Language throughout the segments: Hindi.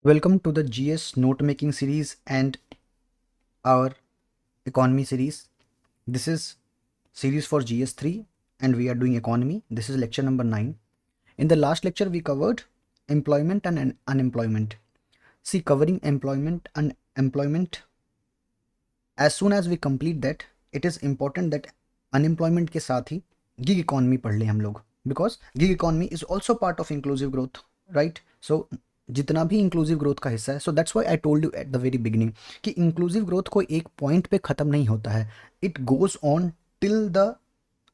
Welcome to the GS note making series and our economy series. This is series for GS3 and we are doing economy. This is lecture number 9. In the last lecture we covered employment and unemployment. See, covering employment and employment, as soon as we complete that, it is important that unemployment के साथ ही gig economy पढ़ लें हम लोग, because gig economy is also part of inclusive growth, right? So जितना भी इंक्लूसिव ग्रोथ का हिस्सा है, so that's why I told you at the very beginning कि इंक्लूसिव ग्रोथ कोई एक पॉइंट पे ख़त्म नहीं होता है. It goes on till the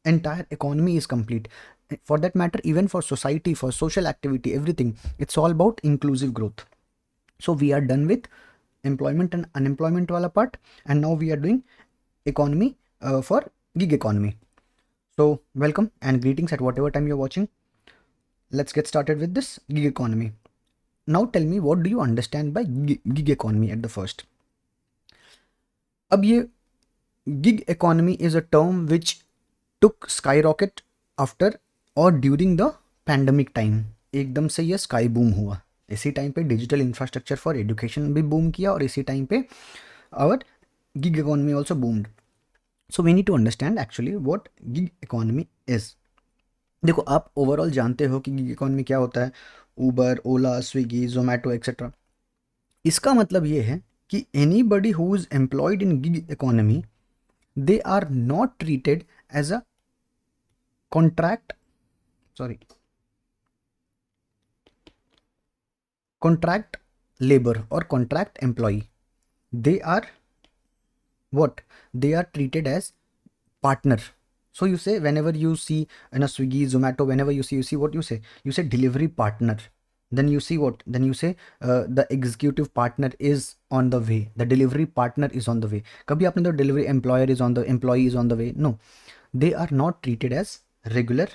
entire economy is complete. For that matter, even for society, for social activity, everything, it's all about inclusive growth. So we are done with employment and unemployment wala part, and now we are doing economy for gig economy. So welcome and greetings at whatever time you're watching. Let's get started with this gig economy. Now tell me, what do you understand by gig economy at the first? अब ये gig economy is a term which took skyrocket after और ड्यूरिंग द पैंडमिक टाइम. एकदम से ये स्काई बूम हुआ. इसी टाइम पे डिजिटल इंफ्रास्ट्रक्चर फॉर एजुकेशन भी बूम किया और इसी टाइम पे our gig economy also boomed. So we need to understand actually what gig economy is. देखो, आप ओवरऑल जानते हो कि गिग इकोनॉमी क्या होता है. ऊबर, ओला, स्विगी, जोमेटो एक्सेट्रा. इसका मतलब ये है कि anybody who is employed in gig economy, they are not treated as a contract labor or contract employee. They are what? They are treated as partner. So you say, whenever you see in a Swiggy, Zomato, whenever you see what you say? You say delivery partner. Then you see what? Then you say the executive partner is on the way. The delivery partner is on the way. कभी आपने तो delivery employee is on the way? No, they are not treated as regular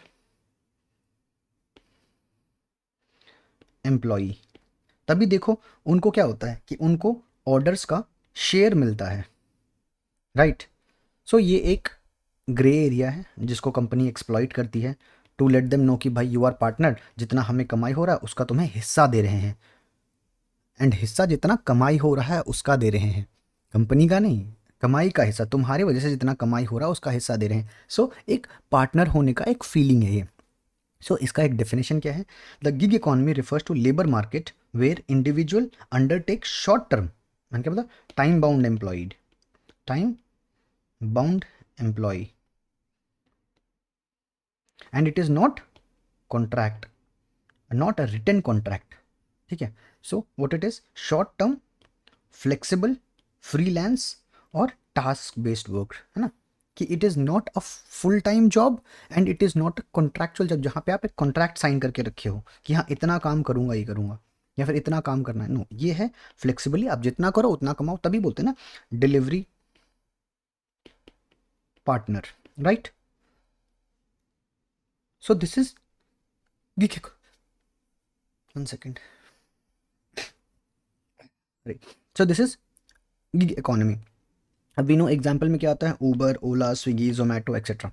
employee. तभी देखो उनको क्या होता है कि उनको ऑर्डर्स का शेयर मिलता है, राइट? सो ये एक ग्रे एरिया है जिसको कंपनी एक्सप्लॉइट करती है टू लेट देम नो कि भाई यू आर पार्टनर, जितना हमें कमाई हो रहा है उसका तुम्हें हिस्सा दे रहे हैं. एंड हिस्सा जितना कमाई हो रहा है उसका दे रहे हैं, कंपनी का नहीं. कमाई का हिस्सा, तुम्हारी वजह से जितना कमाई हो रहा है उसका हिस्सा दे रहे हैं. सो एक पार्टनर होने का एक फीलिंग है ये. सो इसका एक डेफिनेशन क्या है? The gig economy refers to labour market where individual undertake short term, मैंने क्या बोला, time bound employed, time bound employ, and it is not contract, not a written contract. ठीक है? So what it is? short term, flexible, freelance और task based work, है ना? कि it is not a full time job and it is not a contractual job जहाँ पे आप एक कॉन्ट्रैक्ट साइन करके रखे हो कि हाँ इतना काम करूँगा ये करूँगा या फिर इतना काम करना है. नो, ये है फ्लेक्सिबली, आप जितना करो उतना कमाओ. तभी बोलते हैं ना delivery partner, right? So this is gig. One second. Right. So this is gig economy. अब वी नो एग्जाम्पल में क्या आता है? ऊबर, ओला, स्विगी, जोमेटो एक्सेट्रा.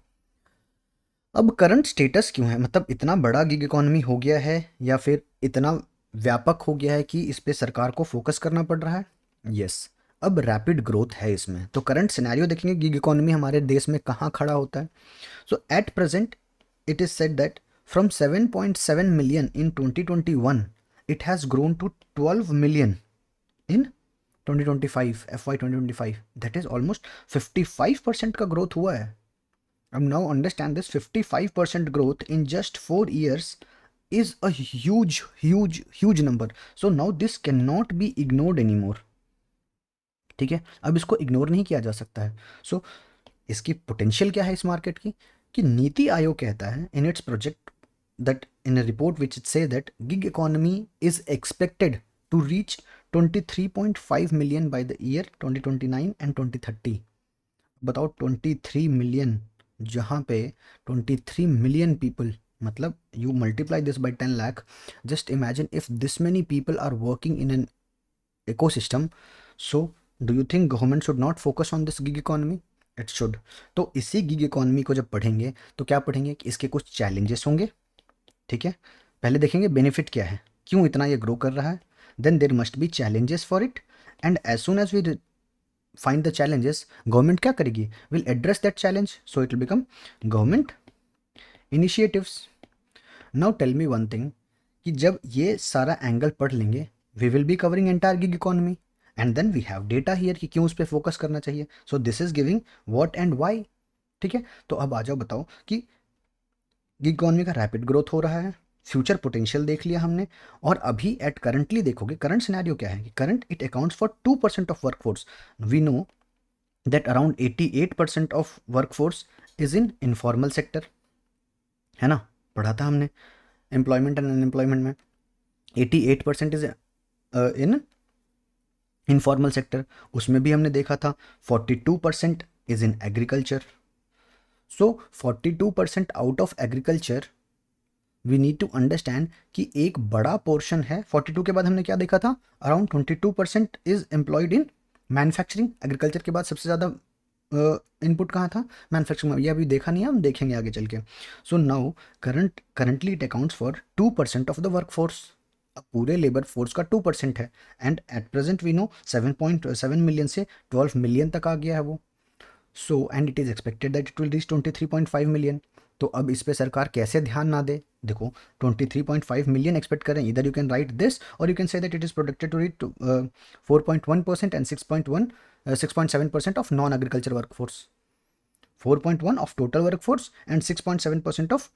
अब करंट स्टेटस क्यों है? मतलब इतना बड़ा गिग इकोनॉमी हो गया है या फिर इतना व्यापक हो गया है कि इस पे सरकार को फोकस करना पड़ रहा है? यस, अब रैपिड ग्रोथ है इसमें. तो करंट सिनेरियो देखेंगे गिग इकोनॉमी हमारे देश में कहाँ खड़ा होता है. So at present it is said that from 7.7 million in 2021 it has grown to 12 million in 2025, FY 2025. that is almost 55% का growth हुआ है. अब now understand this, 55% growth in just 4 years is a huge number. So now this cannot be ignored anymore. ठीक है? अब इसको इग्नोर नहीं किया जा सकता है. सो इसकी पोटेंशियल क्या है इस मार्केट की? कि नीति आयोग कहता है in its project that in a report which it say that gig economy is expected to reach 23.5 million by the year 2029 and 2030. बताओ 23 मिलियन, जहाँ पे 23 मिलियन पीपल, मतलब you multiply this by 10 lakh. Just imagine if this many people are working in an ecosystem. So do you think government should not focus on this gig economy? It should. तो इसी गिग इकोनॉमी को जब पढ़ेंगे तो क्या पढ़ेंगे कि इसके कुछ चैलेंजेस होंगे. ठीक है? पहले देखेंगे बेनिफिट क्या है, क्यों इतना ये ग्रो कर रहा है. then there must be challenges for it, and as soon as we find the challenges, government क्या करेगी, will address that challenge, so it will become government initiatives. Now tell me one thing, कि जब ये सारा एंगल पढ़ लेंगे, we will be covering entire gig economy, and then we have data here कि क्यों उस पर फोकस करना चाहिए. So this is giving what and why. ठीक है, तो अब आ जाओ बताओ कि गिग इकोनॉमी का रैपिड ग्रोथ हो रहा है, फ्यूचर पोटेंशियल देख लिया हमने, और अभी एट करंटली देखोगे, करंट सिनेरियो क्या है कि current it accounts for 2% of workforce. We know that around 88% of workforce is in informal sector, है ना, पढ़ा था हमने एम्प्लॉयमेंट एंड अनएम्प्लॉयमेंट में. 88% इज इन इनफॉर्मल सेक्टर, उसमें भी हमने देखा था 42% is in agriculture. So 42% out of agriculture, we need to understand कि एक बड़ा पोर्शन है. 42 के बाद हमने क्या देखा था, around 22% is employed in manufacturing. Agriculture के बाद सबसे ज़्यादा इनपुट कहाँ था, मैन्युफैक्चरिंग में. ये अभी देखा नहीं है, हम देखेंगे आगे चल के. So now currently it accounts for 2% of the work force. अब पूरे लेबर फोर्स का 2% है, and at present we know 7.7 million से 12 मिलियन तक आ गया है वो. So and it is expected that it will reach 23.5 million. तो अब इस पे सरकार कैसे ध्यान ना दे, देखो 23.5 मिलियन एक्सपेक्ट करें. इधर यू कैन राइट दिस और you can say that it is projected to reach 4.1% and 6.7% of non agriculture workforce. 4.1 of total workforce and 6.7% of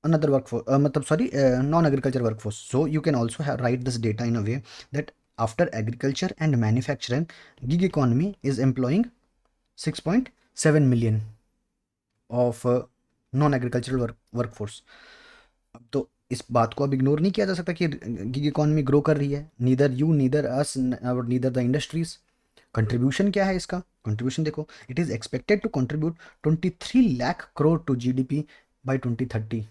another workforce, मतलब sorry, non-agriculture workforce. So you can also write this data in a way that after agriculture and manufacturing, gig economy is employing 6.7 million of non-agricultural workforce. अब तो इस बात को अब इग्नोर नहीं किया जा सकता कि गिग इकोनॉमी ग्रो कर रही है. नीदर यू, नीदर अस, और नीदर द इंडस्ट्रीज. कंट्रीब्यूशन क्या है इसका, कंट्रीब्यूशन देखो, it is expected to contribute 23 lakh crore to GDP by 2030.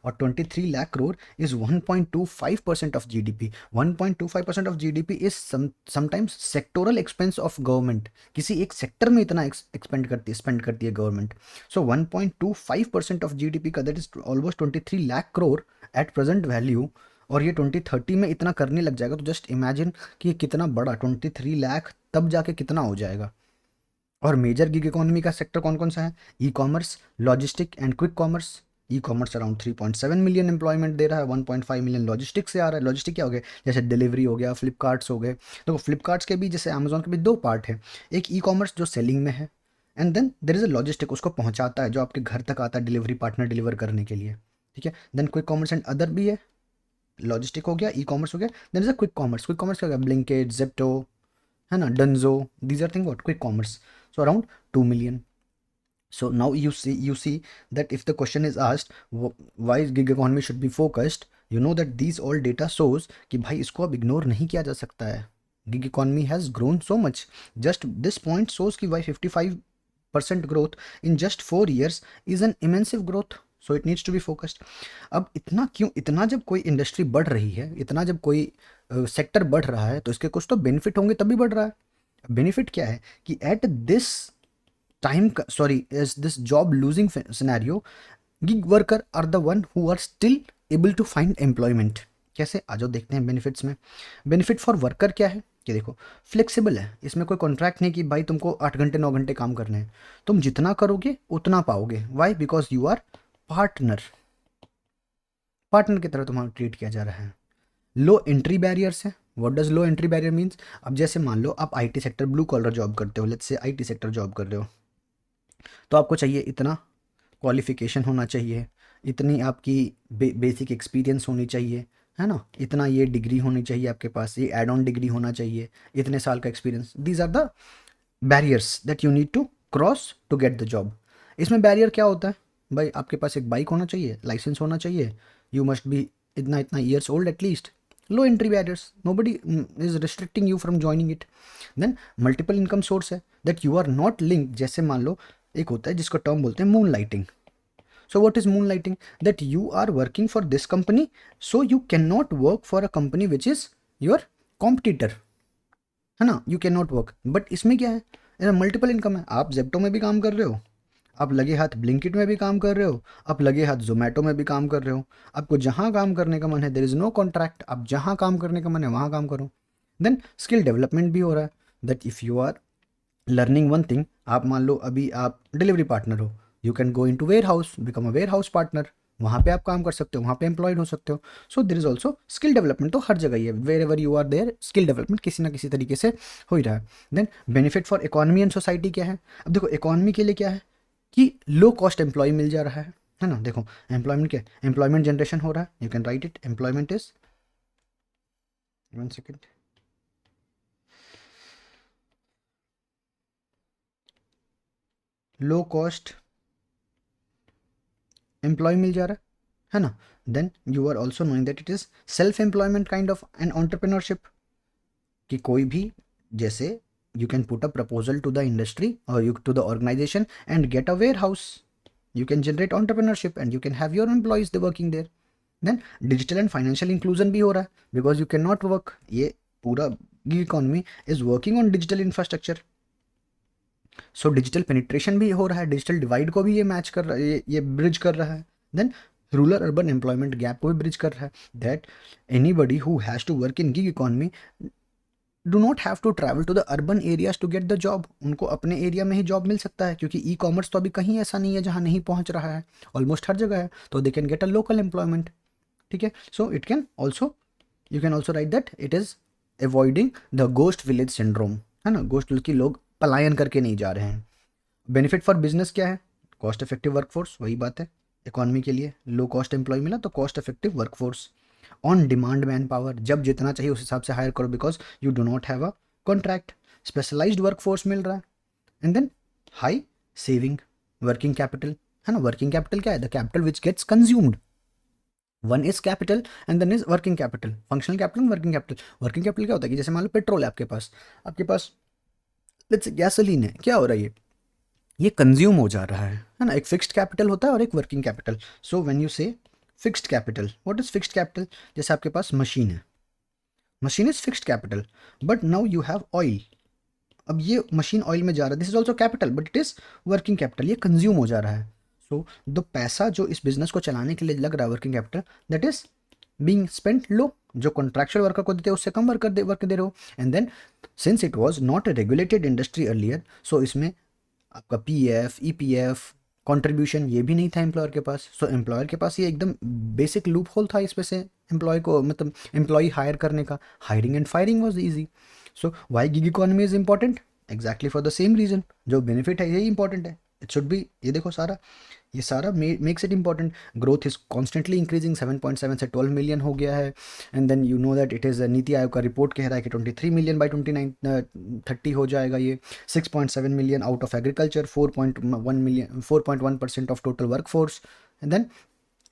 और 23 lakh crore is 1.25% of GDP. 1.25% of GDP is sometimes sectoral expense of government. किसी एक सेक्टर में इतना स्पेंड करती है गवर्नमेंट. सो 1.25% ऑफ जीडीपी का, that is almost 23 lakh crore at present value. और ये 2030 में इतना करने लग जाएगा, तो जस्ट इमेजिन कि ये कितना बड़ा 23 लाख तब जाके कितना हो जाएगा. और मेजर गिग इकोनॉमी का सेक्टर कौन कौन सा है, e commerce, logistic and quick commerce. E commerce around 3.7 million employment दे रहा है, 1.5 मिलियन लॉजिस्टिक से आ रहा है. लॉजिस्टिक क्या हो गए, जैसे डिलीवरी हो गया, फ्लिपकार्ट्स हो गए. देखो फ्लिपकार्ट्स के भी, जैसे अमेजोन के भी दो पार्ट है. एक ई कॉमर्स जो सेलिंग में है, and then there is a logistic, उसको पहुंचाता है, जो आपके घर तक आता है डिलीवरी पार्टनर डिलीवर करने के लिए. ठीक है, then quick commerce and other भी है. लॉजिस्टिक हो गया, ई कॉमर्स हो गया, then is a quick commerce. Quick commerce क्या हो गया, ब्लिंकिट, ज़ेप्टो, है ना, Dunzo. These are thing what, quick commerce. So around 2 million. So now you see that if the question is asked why gig economy should be focused, you know that these all data shows कि भाई इसको अब इग्नोर नहीं किया जा सकता है. Gig economy has grown so much. Just this point shows कि why 55% growth in just 4 years is an immense growth. So it needs to be focused. अब इतना क्यों, इतना जब कोई इंडस्ट्री बढ़ रही है, इतना जब कोई सेक्टर बढ़ रहा है, तो इसके कुछ तो बेनिफिट होंगे तभी बढ़ रहा है. बेनिफिट क्या है कि at this is this job losing scenario, gig worker are the one who are still able to find employment. कैसे, आ जाओ देखते हैं बेनिफिट्स में. बेनिफिट फॉर वर्कर क्या है कि देखो फ्लेक्सिबल है, इसमें कोई कॉन्ट्रैक्ट नहीं कि भाई तुमको 8 घंटे 9 घंटे काम करने हैं, तुम जितना करोगे उतना पाओगे. Why, because you are partner की तरह तुम्हारा ट्रीट किया जा रहा है. लो एंट्री बैरियर्स है. What does low entry barrier means, अब जैसे मान लो आप IT sector blue collar job करते हो, let's say IT sector job कर रहे हो, तो आपको चाहिए इतना क्वालिफिकेशन होना चाहिए, इतनी आपकी बेसिक एक्सपीरियंस होनी चाहिए, है ना, इतना ये डिग्री होनी चाहिए आपके पास, ये एड ऑन डिग्री होना चाहिए, इतने साल का experience. These are the barriers that you need to cross to get the job. इसमें बैरियर क्या होता है भाई, आपके पास एक बाइक होना चाहिए, लाइसेंस होना चाहिए, यू मस्ट बी इतना इतना years old at least. Low entry barriers, nobody is restricting you from joining it. then multiple income source है, that you are not link. जैसे मान लो एक होता है जिसको टर्म बोलते हैं moonlighting. So what is moonlighting, that you are working for this company, so you can not work for a company which is your competitor, है ना, you can not work. But इसमें क्या है, मल्टीपल इनकम है. आप जेप्टो में भी काम कर रहे हो, आप लगे हाथ ब्लिंकिट में भी काम कर रहे हो, आप लगे हाथ जोमेटो में भी काम कर रहे हो, आपको जहाँ काम करने का मन है, देर इज़ नो कॉन्ट्रैक्ट, आप जहाँ काम करने का मन है वहाँ काम करो। देन स्किल डेवलपमेंट भी हो रहा है, that if you are learning one thing, आप मान लो अभी आप डिलीवरी पार्टनर हो, you can go into warehouse, become a warehouse partner, वहाँ पे आप काम कर सकते हो, वहाँ पे एम्प्लॉयड हो सकते हो। So there is also skill development, तो हर जगह ही है, wherever you are there skill development किसी ना किसी तरीके से हो ही रहा है। Then benefit for economy and society क्या है? अब देखो इकोनॉमी के लिए क्या है कि लो कॉस्ट एम्प्लॉय मिल जा रहा है ना। देखो एम्प्लॉयमेंट क्या है, एम्प्लॉयमेंट जनरेशन हो रहा है, you can write it, employment is, one second, low cost employ मिल जा रहा है ना। Then you are also knowing that it is self employment kind of an entrepreneurship, कि कोई भी जैसे you can put a proposal to the industry और you to the organisation and get a warehouse, you can generate entrepreneurship and you can have your employees the working there. Then digital and financial inclusion भी हो रहा है, because you can not work, ये पूरा gig economy is working on digital infrastructure. So digital penetration भी हो रहा है, डिजिटल डिवाइड को भी ये मैच कर रहा है, ये ब्रिज कर रहा है। Then rural urban employment gap को भी ब्रिज कर रहा है, that anybody who has to work in gig economy do not have to travel to the urban areas to get the job, उनको अपने एरिया में ही जॉब मिल सकता है, क्योंकि ई कॉमर्स तो अभी कहीं ऐसा नहीं है जहाँ नहीं पहुँच रहा है, ऑलमोस्ट हर जगह है, तो they can get a local employment. ठीक है, so it can also, you can also right that it is avoiding the ghost village syndrome, है ना, गोस्ट विलेज की लोग पलायन करके नहीं जा रहे हैं। बेनिफिट फॉर बिजनेस क्या है? कॉस्ट इफेक्टिव वर्कफोर्स, वही बात है, इकोनॉमी के लिए लो कॉस्ट एम्प्लॉय मिला तो cost effective workforce, on demand manpower, जब जितना चाहिए उस हिसाब से हायर करो, because you do not have a contract, specialised workforce मिल रहा है। And then high saving working capital, है ना, वर्किंग कैपिटल क्या है? The capital which gets consumed, one is capital and then is working capital, functional capital and working capital. Working capital क्या होता है कि जैसे मान लो पेट्रोल है आपके पास लेट्स गैसोलीन है, क्या हो रहा है, ये कंज्यूम हो जा रहा है ना। एक फिक्स्ड कैपिटल होता है और एक working capital. So when you say fixed capital, what is fixed capital? जैसे आपके पास मशीन है, machine is fixed capital, but now you have oil, अब ये मशीन ऑयल में जा रहा है, this is also capital but it is working capital, ये कंज्यूम हो जा रहा है। सो द पैसा जो इस बिजनेस को चलाने के लिए लग रहा है working capital, that is being spent लो, जो कॉन्ट्रैक्चुअल वर्कर को देते हैं उससे कम वर्क दे रहे हो। And then since it was not a regulated industry earlier, so इसमें आपका पीएफ, ईपीएफ, कंट्रीब्यूशन ये भी नहीं था एम्प्लॉयर के पास। सो एम्प्लॉयर के पास ये एकदम बेसिक लूप होल था इसमें से एम्प्लॉय को, मतलब एम्प्लॉय हायर करने का, hiring and firing was easy. So why gig economy is important? Exactly for the same reason, जो बेनिफिट है यही इंपॉर्टेंट है, इट शुड बी, ये देखो सारा, ये सारा makes it important. Growth is constantly increasing, 7.7 से 12 मिलियन हो गया है। And then you know that it is NITI Aayog का रिपोर्ट कह रहा है कि 23 मिलियन बाई 2930 हो जाएगा ये। 6.7 million out of agriculture, 4.1% of total work force, and then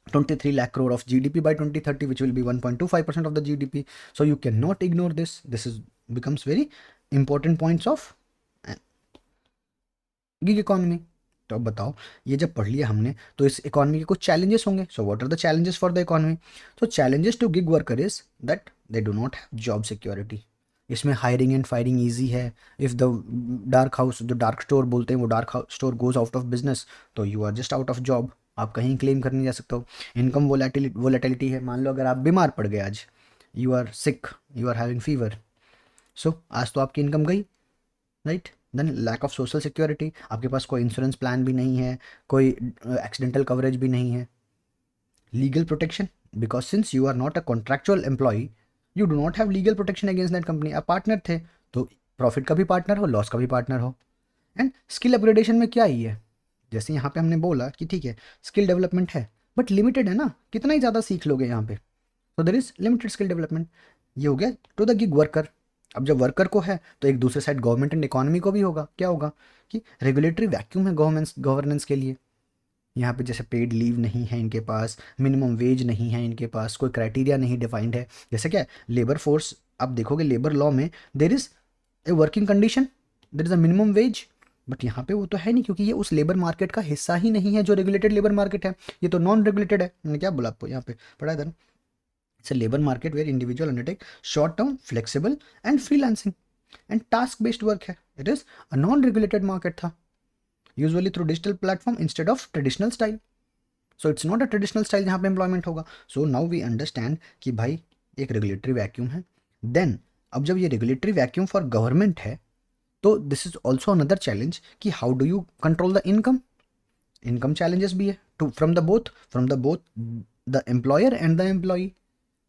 23 lakh crore of GDP by 2030, which will be 1.25% of the GDP. So you cannot ignore this. This is becomes very important points of gig economy. तो अब बताओ, ये जब पढ़ लिया हमने तो इस इकोनॉमी के कुछ चैलेंजेस होंगे। So what are the challenges for the economy? तो challenges to gig worker is that they do not have job security. इसमें हायरिंग एंड फायरिंग ईजी है। इफ़ द डार्क हाउस, जो डार्क स्टोर बोलते हैं, वो dark store goes out of business, तो you are just out of job, आप कहीं क्लेम करने जा सकते हो। इनकम वोलेटिलिटी है, मान लो अगर आप बीमार पड़ गए आज, you are sick, you are having fever, so आज तो आपकी इनकम गई, right. Then lack of social security, आपके पास कोई इंश्योरेंस प्लान भी नहीं है, कोई एक्सीडेंटल कवरेज भी नहीं है। Legal protection, because since you are not a contractual employ, you do not have legal protection against that company. आप पार्टनर थे तो प्रॉफिट का भी पार्टनर हो, लॉस का भी पार्टनर हो। एंड स्किल अपग्रेडेशन में क्या ही है, जैसे यहाँ पे हमने बोला कि ठीक है स्किल डेवलपमेंट है बट लिमिटेड है ना, कितना ही ज़्यादा सीख लोगे यहाँ पे, तो there is limited skill development. ये हो गया टू द गिग वर्कर। अब जब वर्कर को है तो एक दूसरे साइड गवर्नमेंट एंड इकोनॉमी को भी होगा, क्या होगा कि रेगुलेटरी वैक्यूम है गवर्नेंस के लिए। यहाँ पे जैसे पेड लीव नहीं है इनके पास, मिनिमम वेज नहीं है इनके पास, कोई क्राइटेरिया नहीं डिफाइंड है। जैसे क्या है लेबर फोर्स, आप देखोगे लेबर लॉ में there is a working condition, there is a minimum wage, but यहाँ पे वो तो है नहीं, क्योंकि ये उस लेबर मार्केट का हिस्सा ही नहीं है जो रेगुलेटेड लेबर मार्केट है, ये तो नॉन रेगुलेटेड है। मैंने क्या बोला आपको, यहाँ पे पढ़ा है था ना, it's a labour market where individual undertake short term, flexible and freelancing and task based work है। It is a non regulated market था। Usually through digital platform instead of traditional style. So it's not a traditional style जहाँ पे एम्प्लॉयमेंट होगा. सो नाउ वी अंडरस्टैंड कि भाई एक रेगुलेटरी वैक्यूम है. देन अब जब ये रेगुलेटरी वैक्यूम फॉर गवर्नमेंट है, तो this is also another challenge कि how do you control the income. Income challenges भी है too from the both the employer and the employee.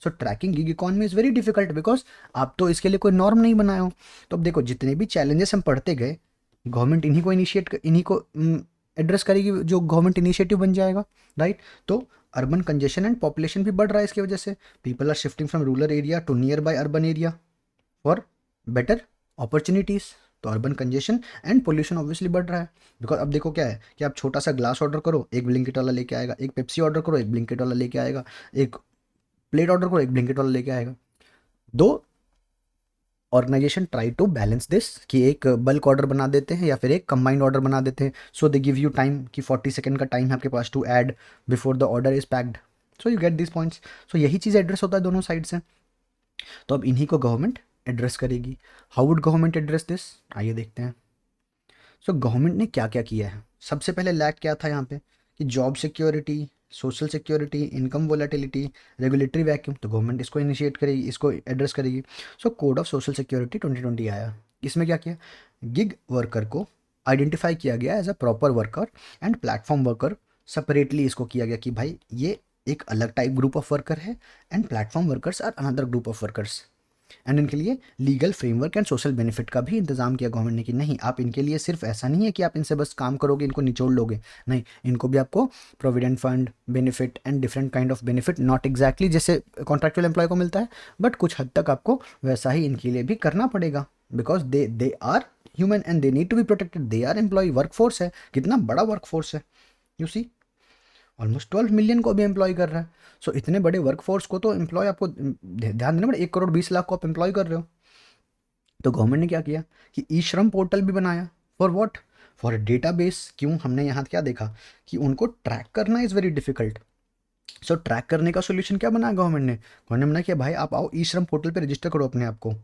So tracking gig economy is very difficult because आप तो इसके लिए कोई नॉर्म नहीं बनाए हो. तो अब देखो जितने भी चैलेंजेस हम पढ़ते गए, गवर्नमेंट इन्हीं को एड्रेस करेगी, जो गवर्नमेंट इनिशिएटिव बन जाएगा, राइट. तो अर्बन कंजेशन एंड पॉपुलेशन भी बढ़ रहा है इसकी वजह से. People are shifting from rural area to nearby urban area for better opportunities. तो urban congestion and pollution obviously बढ़ रहा है. बिकॉज अब देखो क्या है कि आप छोटा सा ग्लास ऑर्डर करो, एक ब्लिंकिट वाला लेके आएगा. एक पेप्सी ऑर्डर करो, एक ब्लिंकिट वाला लेके आएगा. एक प्लेट ऑर्डर करो, एक ब्लिंकिट वाला लेके आएगा. दो organisation try to balance this कि एक बल्क ऑर्डर बना देते हैं या फिर एक कंबाइंड ऑर्डर बना देते हैं. So they give you time कि 40 सेकंड का टाइम है आपके पास to add before the order is packed. So you get this points. So यही चीज़ एड्रेस होता है दोनों साइड से. तो अब इन्हीं को गवर्नमेंट एड्रेस करेगी. How would government address this, आइए देखते हैं. सो गवर्नमेंट ने क्या क्या किया है. सबसे पहले लैक क्या था यहाँ पे कि job security, social security, income volatility, regulatory vacuum. तो गवर्नमेंट इसको इनिशिएट करेगी, इसको एड्रेस करेगी. So code of social security 2020 आया. इसमें क्या किया, गिग वर्कर को आइडेंटिफाई किया गया as a proper worker and platform worker. Separately इसको किया गया कि भाई ये एक अलग टाइप ग्रुप ऑफ वर्कर है and platform workers are another group of workers. And इनके लिए legal framework and social benefit का भी इंतजाम किया गवर्नमेंट ने कि नहीं, आप इनके लिए सिर्फ ऐसा नहीं है कि आप इनसे बस काम करोगे, इनको निचोड़ लोगे. नहीं, इनको भी आपको provident fund benefit and different kind of benefit, not exactly जैसे कॉन्ट्रैक्चुअल एम्प्लॉय को मिलता है, बट कुछ हद तक आपको वैसा ही इनके लिए भी करना पड़ेगा. Because they are human and they need to be protected. They are employ. Workforce है, कितना बड़ा वर्कफोर्स है. यू सी ऑलमोस्ट 12 मिलियन को भी एम्प्लॉय कर रहा है. सो इतने बड़े वर्कफोर्स को तो एम्प्लॉय आपको ध्यान देना पड़े. 1 करोड़ 20 लाख को आप एम्प्लॉय कर रहे हो. तो गवर्नमेंट ने क्या किया कि ई श्रम पोर्टल भी बनाया. For what, for a database. क्यों, हमने यहाँ क्या देखा कि उनको ट्रैक करना is very difficult. So track करने का सोल्यूशन क्या बनाया गवर्नमेंट ने. गवर्नमेंट ने बनाया कि भाई आप आओ ई श्रम पोर्टल पे रजिस्टर करो अपने आप को.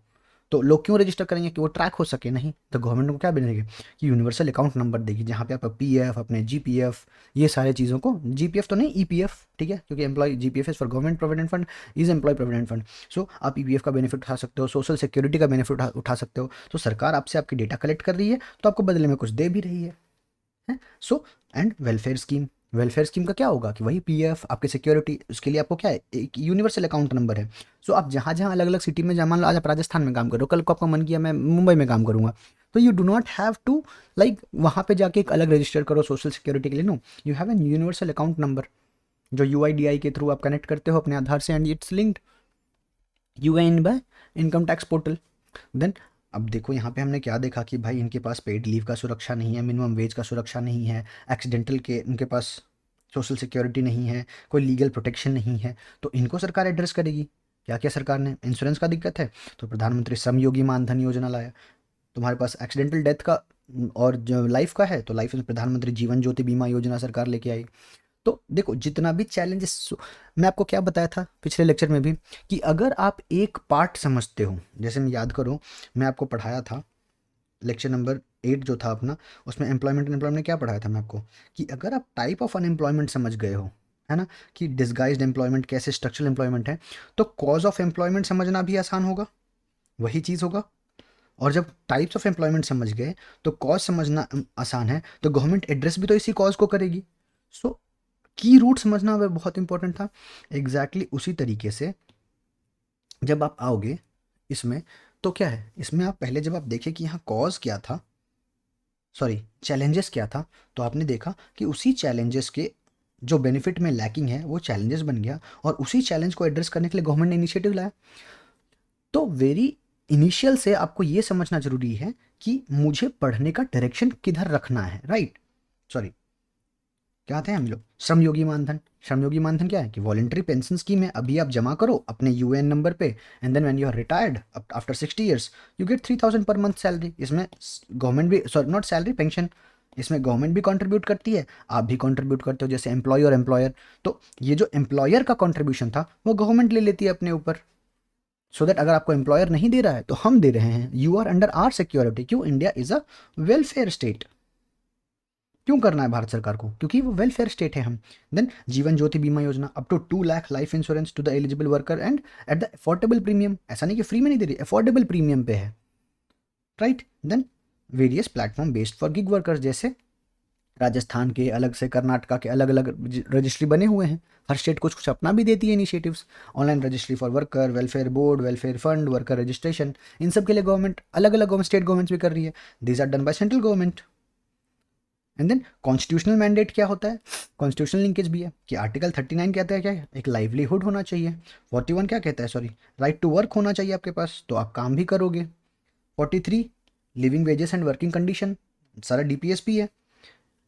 तो लोग क्यों रजिस्टर करेंगे कि वो ट्रैक हो सके. नहीं, तो गवर्नमेंट को क्या बनेगी कि यूनिवर्सल अकाउंट नंबर देगी जहाँ पे आप पीएफ, अपने जीपीएफ, ये सारे चीज़ों को, जीपीएफ तो नहीं ईपीएफ, ठीक है, क्योंकि employ GPF is for government provident fund, is employ provident fund. So आप ईपीएफ का बेनिफिट उठा सकते हो, सोशल सिक्योरिटी का बेनिफिट उठा सकते हो. तो सरकार आपसे आपकी डेटा कलेक्ट कर रही है तो आपको बदले में कुछ दे भी रही है. So and welfare scheme. Welfare scheme का क्या होगा कि वही पीएफ, आपकी सिक्योरिटी, उसके लिए आपको क्या है, एक यूनिवर्सल अकाउंट नंबर है. सो आप जहाँ जहाँ अलग अलग सिटी में, जहाँ मान लो आज आप राजस्थान में काम करो, कल को आपका मन किया मैं मुंबई में काम करूँगा, तो you do not have to like वहाँ पे जाके एक अलग रजिस्टर करो सोशल सिक्योरिटी के लिए. No, you have an universal account number जो यूआईडीआई के थ्रू आप कनेक्ट करते हो अपने आधार से and it's linked UN by income tax portal. Then अब देखो यहाँ पे हमने क्या देखा कि भाई इनके पास पेड लीव का सुरक्षा नहीं है, मिनिमम वेज का सुरक्षा नहीं है, एक्सीडेंटल के उनके पास सोशल सिक्योरिटी नहीं है, कोई लीगल प्रोटेक्शन नहीं है. तो इनको सरकार एड्रेस करेगी. क्या क्या सरकार ने, इंश्योरेंस का दिक्कत है तो प्रधानमंत्री श्रम योगी मानधन योजना लाया. तुम्हारे पास एक्सीडेंटल डेथ का और जो लाइफ का है तो लाइफ में प्रधानमंत्री जीवन ज्योति बीमा योजना सरकार लेके आई. तो देखो जितना भी चैलेंजेस, मैं आपको क्या बताया था पिछले लेक्चर में भी कि अगर आप एक पार्ट समझते हो, जैसे मैं याद करूँ, मैं आपको पढ़ाया था लेक्चर नंबर 8 जो था अपना, उसमें एम्प्लॉयमेंट एंड एम्प्लॉयमेंट क्या पढ़ाया था मैं आपको कि अगर आप टाइप ऑफ अनएम्प्लॉयमेंट समझ गए हो, है ना, कि डिस्गाइज्ड एम्प्लॉयमेंट कैसे स्ट्रक्चरल एम्प्लॉयमेंट है, तो कॉज ऑफ एम्प्लॉयमेंट समझना भी आसान होगा, वही चीज़ होगा. और जब टाइप्स ऑफ एम्प्लॉयमेंट समझ गए तो कॉज समझना आसान है, तो गवर्नमेंट एड्रेस भी तो इसी कॉज को करेगी. सो की रूट समझना वह बहुत इंपॉर्टेंट था. एग्जैक्टली उसी तरीके से जब आप आओगे इसमें, तो क्या है इसमें, आप पहले जब आप देखें कि यहाँ कॉज क्या था, सॉरी चैलेंजेस क्या था, तो आपने देखा कि उसी चैलेंजेस के जो बेनिफिट में लैकिंग है वो चैलेंजेस बन गया और उसी चैलेंज को एड्रेस करने के लिए गवर्नमेंट ने इनिशिएटिव लाया. तो वेरी इनिशियल से आपको ये समझना जरूरी है कि मुझे पढ़ने का डायरेक्शन किधर रखना है, राइट. सॉरी, क्या आते हैं हम लोग, श्रमयोगी मानधन. श्रमयोगी मानधन क्या है कि वॉलेंट्री पेंशन स्कीम है. अभी आप जमा करो अपने यूएन नंबर पे and then when you are retired after 60 years you get 3000 per month salary. इसमें गवर्नमेंट भी, सॉरी नॉट सैलरी, पेंशन, इसमें गवर्नमेंट भी कंट्रीब्यूट करती है, आप भी कंट्रीब्यूट करते हो जैसे एम्प्लॉय और एम्प्लॉयर. तो ये जो एम्प्लॉयर का कंट्रीब्यूशन था वो गवर्नमेंट ले लेती है अपने ऊपर, सो दैट अगर आपको एम्प्लॉयर नहीं दे रहा है तो हम दे रहे हैं. You are under our security. क्यों, India is a welfare state. क्यों करना है भारत सरकार को? क्योंकि वो वेलफेयर स्टेट है हम। देन जीवन Jyoti Bima Yojana, up to 2 lakh life insurance to the eligible worker and at the affordable premium. ऐसा नहीं कि फ्री में नहीं दे रही, अफोर्डेबल प्रीमियम पे है, right. Then various platform based for gig workers, जैसे राजस्थान के अलग से, कर्नाटका के अलग अलग रजिस्ट्री बने हुए हैं। हर स्टेट कुछ कुछ अपना भी देती है initiatives. Online registry for worker, welfare board, welfare fund, worker registration, इन सब के लिए गवर्नमेंट अलग अलग स्टेट गवर्नमेंट्स भी कर रही है। These are done by central government. And then constitutional mandate क्या होता है? कॉन्स्टिट्यूशनल लिंकेज भी है कि आर्टिकल 39 कहता है क्या है? एक लाइवलीहुड होना चाहिए। 41 क्या कहता है, सॉरी, राइट टू वर्क होना चाहिए आपके पास, तो आप काम भी करोगे। 43 living wages and working condition, सारा डीपीएसपी है।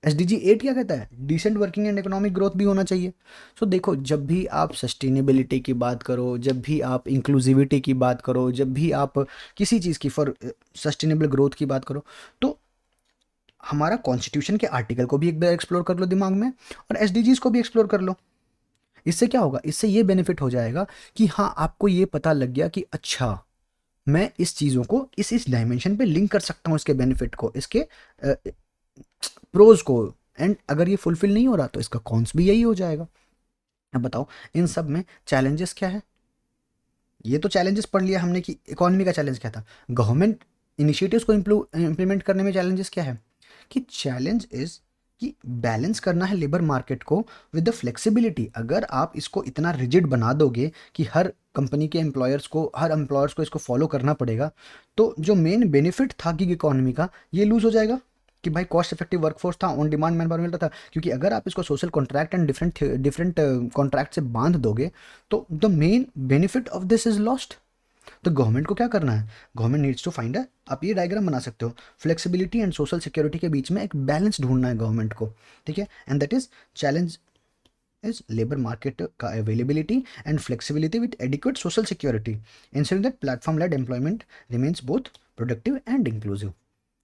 SDG 8 क्या कहता है? Decent working and economic growth भी होना चाहिए। सो देखो, जब भी आप सस्टेनेबिलिटी की बात करो, जब भी आप इंक्लूसिविटी की बात करो, जब भी आप किसी चीज़ की फॉर सस्टेनेबल ग्रोथ की बात करो, तो हमारा कॉन्स्टिट्यूशन के आर्टिकल को भी एक बार एक्सप्लोर कर लो दिमाग में, और SDGs को भी एक्सप्लोर कर लो। इससे क्या होगा? इससे ये बेनिफिट हो जाएगा कि हाँ, आपको ये पता लग गया कि अच्छा, मैं इस चीज़ों को इस डायमेंशन पे लिंक कर सकता हूँ, इसके बेनिफिट को, इसके प्रोज को। एंड अगर ये फुलफिल नहीं हो रहा तो इसका कॉन्स भी यही हो जाएगा। अब बताओ, इन सब में चैलेंजेस क्या है? ये तो चैलेंजेस पढ़ लिया हमने कि इकोनॉमी का चैलेंज क्या था। गवर्नमेंट इनिशिएटिव्स को इम्प्लीमेंट करने में चैलेंजेस क्या है? कि चैलेंज इज कि बैलेंस करना है लेबर मार्केट को विद द फ्लेक्सिबिलिटी। अगर आप इसको इतना रिजिड बना दोगे कि हर कंपनी के एम्प्लॉयर्स को, हर एम्प्लॉयर्स को इसको फॉलो करना पड़ेगा, तो जो मेन बेनिफिट था गिग इकोनॉमी का, ये लूज हो जाएगा कि भाई कॉस्ट इफेक्टिव वर्कफोर्स था, ऑन डिमांड मैन पावर मिलता था। क्योंकि अगर आप इसको social contract and different different contract से बांध दोगे, तो the main benefit of this is lost. तो गवर्नमेंट को क्या करना है? Government needs to find a, आप ये डायग्राम बना सकते हो, फ्लेक्सिबिलिटी एंड सोशल सिक्योरिटी के बीच में एक बैलेंस ढूंढना है गवर्नमेंट को, ठीक है। And that is challenge is labor market का availability and flexibility with adequate social security, ensuring that platform led employment remains both productive and inclusive।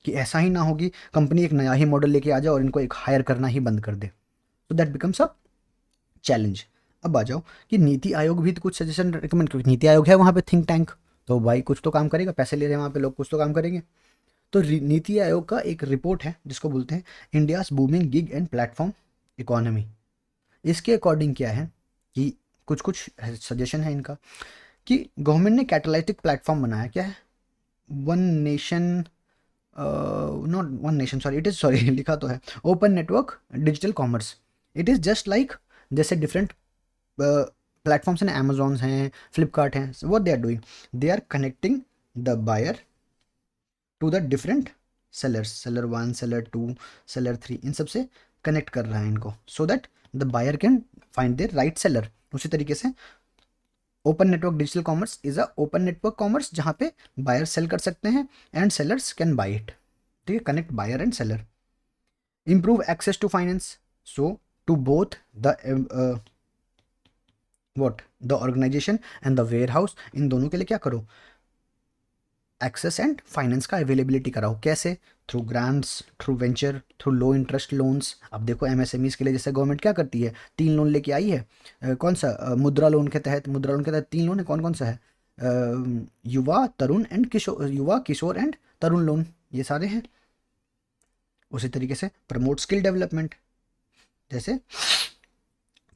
कि ऐसा ही ना होगी कंपनी एक नया ही मॉडल लेके आ जाए और इनको एक हायर करना ही बंद कर दे, तो दैट बिकम्स अ चैलेंज। अब आ जाओ कि नीति आयोग भी तो कुछ सजेशन रिकमेंड, क्योंकि नीति आयोग है वहाँ पे थिंक टैंक, तो भाई कुछ तो काम करेगा, पैसे ले रहे हैं वहाँ पे लोग, कुछ तो काम करेंगे। तो नीति आयोग का एक रिपोर्ट है जिसको बोलते हैं India's booming gig and platform economy. इसके अकॉर्डिंग क्या है कि कुछ कुछ सजेशन है इनका कि गवर्नमेंट ने कैटालिटिक प्लेटफॉर्म बनाया। क्या है? One nation, not one nation, sorry, it is, sorry लिखा तो है open network digital commerce. It is just like, जैसे डिफरेंट प्लेटफॉर्म्स हैं, अमेजोन्स हैं, फ्लिपकार्ट हैं, what they are doing, they are connecting the buyer to the different sellers, seller 1, seller 2, seller 3, इन सब से कनेक्ट कर रहा है इनको, so that the buyer can find their right seller. उसी तरीके से open network digital commerce is a open network commerce जहाँ पे बायर सेल कर सकते हैं and sellers can buy it, ठीक है, connect buyer and seller. improve access to finance, so to both the what the organization and the warehouse, इन दोनों के लिए क्या करो? एक्सेस एंड फाइनेंस का अवेलेबिलिटी कराओ। कैसे? Through grants, through venture, through लो इंटरेस्ट लोन्स। अब देखो एमएसएमईज के लिए जैसे गवर्नमेंट क्या करती है, 3 लोन लेके आई है। कौन सा? मुद्रा लोन के तहत, मुद्रा लोन के तहत 3 लोन है, कौन कौन सा है? युवा, तरुण एंड किशोर, युवा, किशोर एंड तरुण लोन, ये सारे हैं। उसी तरीके से प्रमोट स्किल डेवलपमेंट, जैसे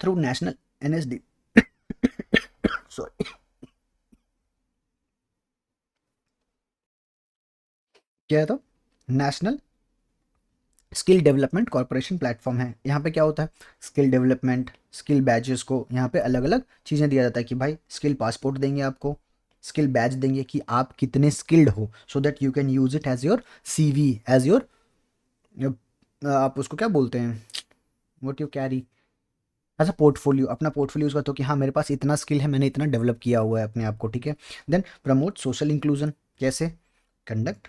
थ्रू नेशनल NSD, सॉरी, क्या है? तो national skill development corporation platform है। यहाँ पे क्या होता है? स्किल डेवलपमेंट, स्किल बैचेस को यहाँ पे अलग अलग चीज़ें दिया जाता है कि भाई स्किल पासपोर्ट देंगे आपको, स्किल बैच देंगे कि आप कितने स्किल्ड हो, so that you can use it as your CV, as your, आप उसको क्या बोलते हैं, what you carry as a portfolio, अपना पोर्टफोलियो यूज करते हो कि हाँ मेरे पास इतना स्किल है, मैंने इतना डेवलप किया हुआ है अपने आप को, ठीक है। देन प्रमोट सोशल इंक्लूजन, कैसे? कंडक्ट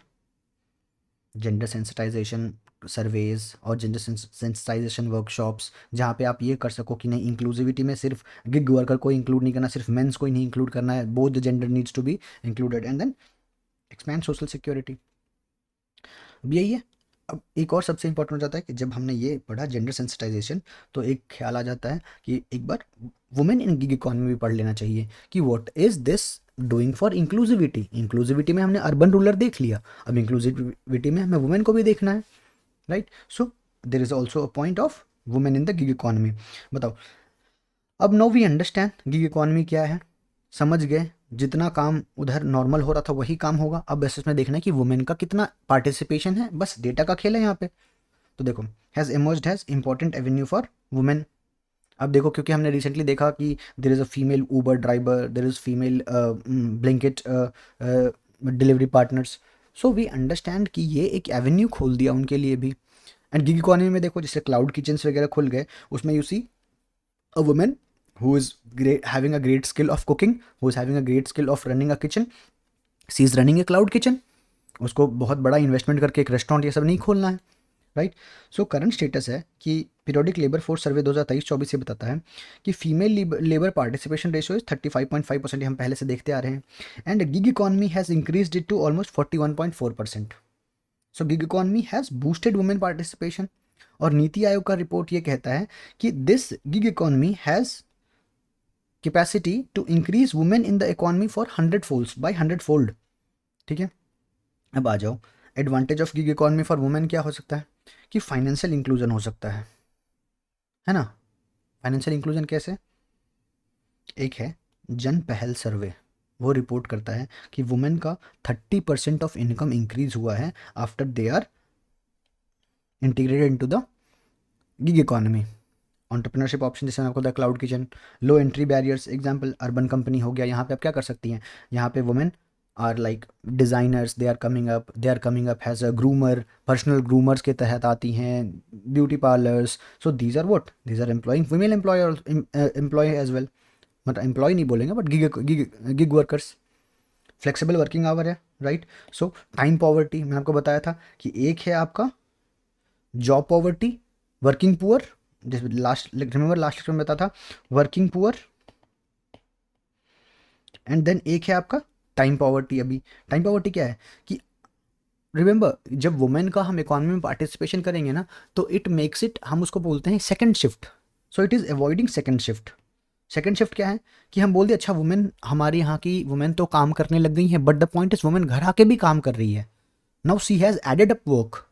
जेंडर सेंसिटाइजेशन सर्वेज और जेंडर सेंसिटाइजेशन वर्कशॉप्स, जहाँ पे आप ये कर सको कि नहीं, इंक्लूसिविटी में सिर्फ गिग वर्कर को इंक्लूड नहीं करना, सिर्फ मेंस को ही नहीं इंक्लूड करना है, both the gender needs to be included. And then expand social security. अब यही है। अब एक और सबसे इंपॉर्टेंट हो जाता है कि जब हमने ये पढ़ा जेंडर सेंसिटाइजेशन, तो एक ख्याल आ जाता है कि एक बार वुमेन इन गिग इकोनॉमी भी पढ़ लेना चाहिए कि what is this doing for inclusivity. Inclusivity में हमने अर्बन रूरल देख लिया, अब इंक्लूसिविटी में हमें वुमेन को भी देखना है, right. So there is also a point of women in the gig economy. बताओ, अब now we understand gig economy क्या है, समझ गए, जितना काम उधर नॉर्मल हो रहा था वही काम होगा। अब बस इसमें देखना है कि वुमेन का कितना पार्टिसिपेशन है, बस डेटा का खेल है यहाँ पे। तो देखो, has emerged has important avenue for women. अब देखो, क्योंकि हमने रिसेंटली देखा कि there is a female Uber driver, there is female Blinkit delivery partners, so we understand कि ये एक एवेन्यू खोल दिया उनके लिए भी। एंड गिग इकॉनमी में देखो, जैसे क्लाउड किचन्स वगैरह खुल गए, उसमें you see a woman who is great, having a great skill of cooking, who is having a great skill of running a kitchen, she is running a cloud kitchen। उसको बहुत बड़ा इन्वेस्टमेंट करके एक रेस्टोरेंट ये सब नहीं खोलना है, राइट। सो करंट स्टेटस है कि पीरियोडिक लेबर फोर्स सर्वे 2023-24 से बताता है कि female labour participation ratio is 35.5%, हम पहले से देखते आ रहे हैं। And gig economy has increased it to almost 41.4%। So gig economy has boosted women participation. और नीति आयोग का रिपोर्ट ये कहता है कि this gig economy has capacity to increase women in the economy for 100 fold, by 100 fold. ठीक है, अब आ जाओ, advantage of gig economy for women क्या हो सकता है कि फाइनेंशियल इंक्लूजन हो सकता है ना। फाइनेंशियल इंक्लूजन कैसे, एक है जन पहल सर्वे, वो रिपोर्ट करता है कि वुमेन का 30% ऑफ इनकम इंक्रीज हुआ है after they are integrated into the gig economy. Entrepreneurship option, जैसे मैंने आपको बताया cloud kitchen, low entry barriers, example Urban Company हो गया, यहाँ पे आप क्या कर सकती हैं, यहाँ पे women are like designers, they are coming up has a groomer, personal groomers के तहत आती हैं, beauty parlours. So these are what, these are employing female employ as well, मतलब एम्प्लॉय नहीं बोलेंगे but gig workers. Flexible working hour है, राइट। सो टाइम पॉवर्टी, मैंने आपको बताया था कि एक है आपका जॉब पॉवर्टी, वर्किंग पुअर, जैसे लास्ट रिमेंबर लास्ट लेक्चर में बताया था, वर्किंग पुअर, एंड देन एक है आपका टाइम पॉवर्टी। अभी टाइम पॉवर्टी क्या है कि रिमेंबर, जब वुमेन का हम इकॉनमी में पार्टिसिपेशन करेंगे ना, तो इट मेक्स इट, हम उसको बोलते हैं second shift. So it is avoiding second shift. Second shift क्या है कि हम बोल दिए अच्छा वुमेन, हमारे यहाँ की वुमेन तो काम करने लग गई है, but the point is women घर आके भी काम कर रही है, now she has added up work,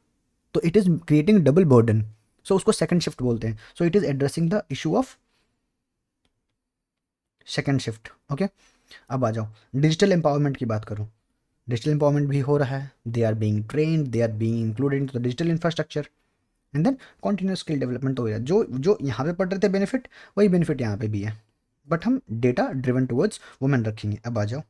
तो it is creating double burden. So उसको सेकंड शिफ्ट बोलते हैं। So it is addressing the issue of second shift. Okay, अब आ जाओ डिजिटल एम्पावरमेंट की बात करूँ। डिजिटल एम्पावरमेंट भी हो रहा है, they are being trained, they are being included in the digital infrastructure, and then continuous skill development हो गया। जो जो यहाँ पे पढ़ रहे थे बेनिफिट, वही बेनिफिट यहाँ पे भी है, बट हम डेटा ड्रिवन टुवर्ड्स वुमेन रखेंगे। अब आ जाओ,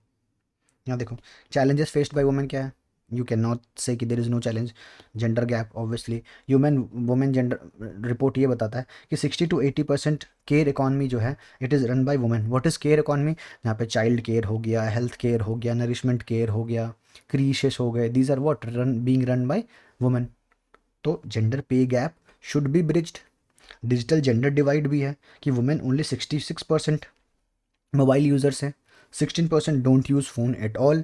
यहाँ देखो चैलेंजेस फेस्ड बाय वुमेन क्या है, यू कैन नॉट से कि there is no challenge. Gender gap, obviously human women gender report ये बताता है कि 60 to 80% केयर इकॉनमी जो है it is run by women. What is care economy, यहाँ पे चाइल्ड केयर हो गया, हेल्थ केयर हो गया, नरिशमेंट केयर हो गया, क्रीशेस हो गए, these are what being run by women. तो gender pay gap should be bridged. Digital gender divide भी है कि वुमेन ओनली 66% मोबाइल यूज़र्स हैं, 16% don't use phone at all.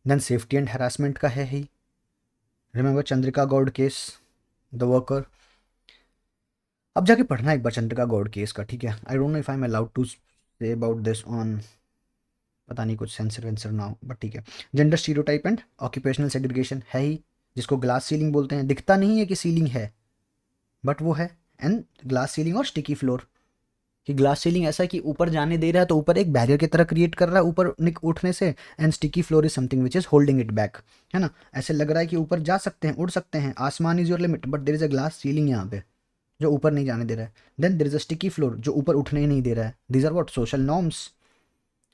Then safety and harassment का है ही, remember Chandrika Gaur case, the worker. अब जाके पढ़ना एक बार चंद्रिका गौड़ केस का, ठीक है। I don't know if I am allowed to say about this on, पता नहीं कुछ सेंसर वेंसर ना हो, बट ठीक है। Gender stereotype and occupational segregation है ही, जिसको ग्लास सीलिंग बोलते हैं, दिखता नहीं है कि सीलिंग है बट वो है। एंड ग्लास सीलिंग और स्टिकी फ्लोर, कि ग्लास सीलिंग ऐसा है कि ऊपर जाने दे रहा है तो ऊपर एक बैरियर की तरह क्रिएट कर रहा है ऊपर उठने से, and sticky floor is something which is holding it back, है ना। ऐसे लग रहा है कि ऊपर जा सकते हैं, उड़ सकते हैं, आसमान is your limit, but there is a glass ceiling यहाँ पे जो ऊपर नहीं जाने दे रहा है। Then there is a sticky floor जो ऊपर उठने ही नहीं दे रहा है। These are what social norms,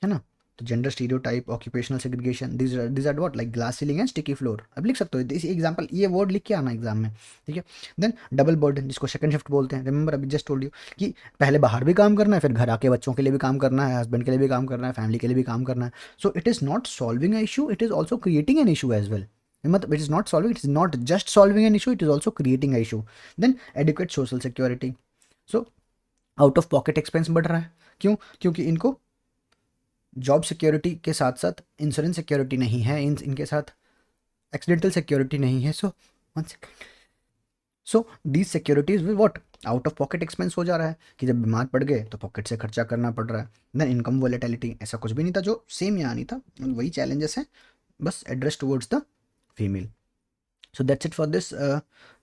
है ना। तो gender stereotype, occupational segregation, these are what like glass ceiling and sticky floor. अब लिख सकते हो इस एग्जांपल, ये वर्ड लिख के आना एग्जाम में, ठीक है। देन डबल बर्डन, जिसको सेकंड शिफ्ट बोलते हैं। रिमेंबर अभी जस्ट टोल्ड यू कि पहले बाहर भी काम करना है, फिर घर आके बच्चों के लिए भी काम करना है, हस्बैंड के लिए भी काम करना है, फैमिली के लिए भी काम करना है। So it is not solving a issue, it is also creating an issue as well. मतलब it is not solving, it is not just solving an issue, it is also creating a issue. Then adequate social security. So out of pocket expense बढ़ रहा है, क्यों, क्योंकि इनको जॉब सिक्योरिटी के साथ साथ इंश्योरेंस सिक्योरिटी नहीं है, इनके साथ एक्सीडेंटल सिक्योरिटी नहीं है। So one second, so these securities will what out of pocket expense हो जा रहा है कि जब बीमार पड़ गए तो पॉकेट से खर्चा करना पड़ रहा है। देन इनकम वोलेटिलिटी, ऐसा कुछ भी नहीं था जो सेम यहाँ नहीं था, वही चैलेंजेस हैं, बस address towards the female. So that's it for this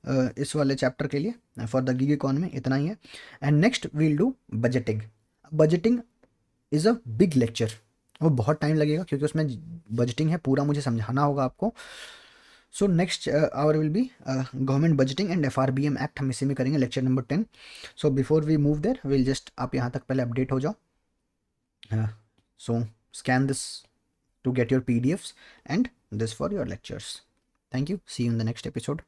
इस वाले चैप्टर के लिए फॉर द गिग इकॉनमी इतना ही है। And next we'll do budgeting. Budgeting is a big lecture, वो बहुत टाइम लगेगा क्योंकि उसमें बजटिंग है, पूरा मुझे समझाना होगा आपको। So next hour will be government budgeting and FRBM act, हम इसी में करेंगे lecture number 10। So before we move there will just, आप यहाँ तक पहले अपडेट हो जाओ। So scan this to get your PDFs and this for your lectures. Thank you. See you in the next episode.